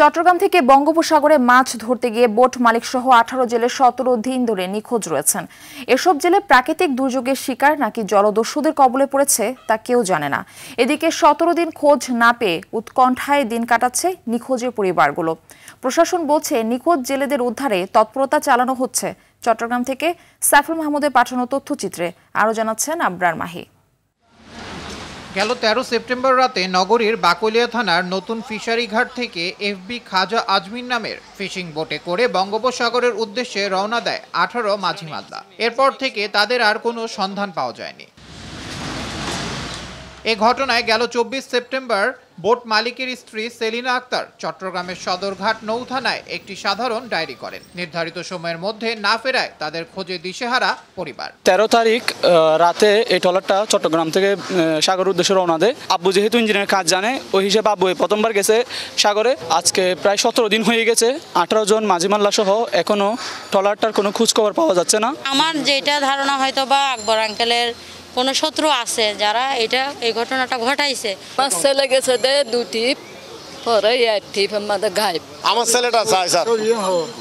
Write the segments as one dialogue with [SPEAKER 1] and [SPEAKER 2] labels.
[SPEAKER 1] চট্টগ্রাম থেকে বঙ্গোপসাগরে মাছ ধরতে গিয়ে বোট মালিক সহ 18 জেলে 17 দিন ধরে নিখোঁজ রয়েছেন। এসব জেলে প্রাকৃতিক দুর্যোগের শিকার নাকি জলদস্যুদের কবলে পড়েছে তা কেউ জানে না। এদিকে 17 দিন খোঁজ না পেয়ে উৎকণ্ঠায় দিন কাটাচ্ছে নিখোঁজের পরিবারগুলো। প্রশাসন বলছে নিখোঁজ জেলেদের উদ্ধারে তৎপরতা চালানো হচ্ছে। চট্টগ্রাম থেকে সাইফুল মাহমুদের পাঠানো তথ্যচিত্রে আরও জানাচ্ছেন আবরার মাহি।
[SPEAKER 2] গেল 13 সেপ্টেম্বর রাতে নগরীর বাকলিয়া থানার নতুন ফিশারি ঘাট থেকে এফবি খাজা আজমির নামের ফিশিং বোটে করে বঙ্গোপসাগরের উদ্দেশ্যে রওনা দেয় 18 মাঝি মাল্লা। এরপর থেকে তাদের আর কোনো সন্ধান পাওয়া যায়নি। এ ঘটনায় গেল 24 সেপ্টেম্বর বোট মালিকের স্ত্রী সেলিনা আক্তার চট্টগ্রামের সদরঘাট নৌ থানায় একটি সাধারণ ডায়েরি করেন। নির্ধারিত সময়ের মধ্যে না ফেরায় তাদের খোঁজে দিশেহারা পরিবার।
[SPEAKER 3] 13 তারিখ রাতে এই ট্রলারটা চট্টগ্রাম থেকে সাগর উদ্দেশ্যে রওনা দেয়। আব্বু যেহেতু ইঞ্জিনিয়ার কাজ জানে, ওই হিসেবে আব্বু প্রথমবার গেছে সাগরে। আজকে প্রায় 17 দিন হয়ে গেছে। 18 জন মাঝি মাল্লা সহ এখনো ট্রলারটার কোনো খোঁজ খবর পাওয়া যাচ্ছে না।
[SPEAKER 4] আমার যেটা ধারণা হয়তো বা আকবর আঙ্কেলের কোনো শত্রু আছে যারা এই ঘটনাটা ঘটাইছে।
[SPEAKER 5] আমার ছেলে গেছে দুটি পরে গায়েব।
[SPEAKER 6] আমার ছেলেটা চাই স্যার,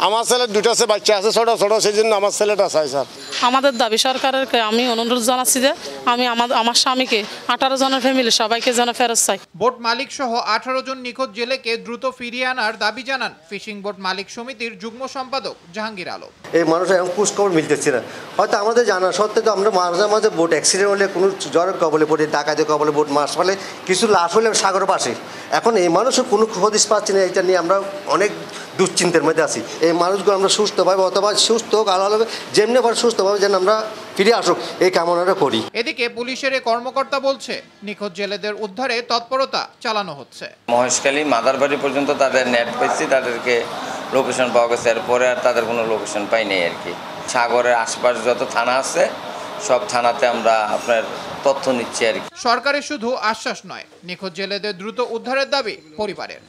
[SPEAKER 6] আমার ছেলে দুটো বাচ্চা আছে ছোট ছোট, সেই জন্য আমার ছেলেটা চাই স্যার।
[SPEAKER 5] আমাদের দাবি সরকারের আমি অনুরোধ জানাচ্ছি যে আমি আমার স্বামীকে 18 জনের ফ্যামিলি সবাইকে যেন ফেরত চাই।
[SPEAKER 2] বোট মালিক সহ 18 জন নিখোঁজ জেলেকে দ্রুত ফিরিয়ে আনার দাবি জানান ফিশিং বোট মালিক সমিতির যুগ্ম সম্পাদক জাহাঙ্গীর আলম।
[SPEAKER 7] এই মানুষের এখন খোঁজ খবর মিলতেছে না। হয়তো আমাদের জানা সত্ত্বেও তো আমরা মাঝে মাঝে বোট অ্যাক্সিডেন্ট হলে কোনো জ্বরের কবলে পড়ে, ডাকাতের কবলে বোট মাছ ফেলে, কিছু লাশ হলে সাগর পাশে। এখন এই মানুষের কোনো হদিস পাচ্ছি না। এটা নিয়ে আমরা অনেক দুশ্চিন্তার মধ্যে আছি। এই মানুষগুলো আমরা সুস্থভাবে অথবা সুস্থ হোক আলাদা যেমনিভাবে সুস্থভাবে যেন আমরা ফিরে আসুক এই কামনাটা করি।
[SPEAKER 2] এদিকে পুলিশের এই কর্মকর্তা বলছে নিখোঁজ জেলেদের উদ্ধারে তৎপরতা চালানো হচ্ছে।
[SPEAKER 8] মহেশখালী মাদারবাড়ি পর্যন্ত তাদের নেট পাইছি, তাদেরকে লোকেশন পাওয়া গেছে। এরপরে আর তাদের কোনো লোকেশন পাইনি আর কি। সাগরের আশপাশ যত থানা আছে সব থানাতে আমরা আপনার তথ্য নিচ্ছি আর কি।
[SPEAKER 2] সরকারের শুধু আশ্বাস নয়, নিখোঁজ জেলেদের দ্রুত উদ্ধারের দাবি পরিবারের।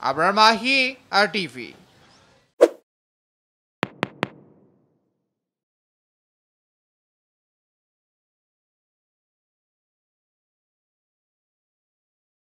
[SPEAKER 2] আবরার মাহি, RTV।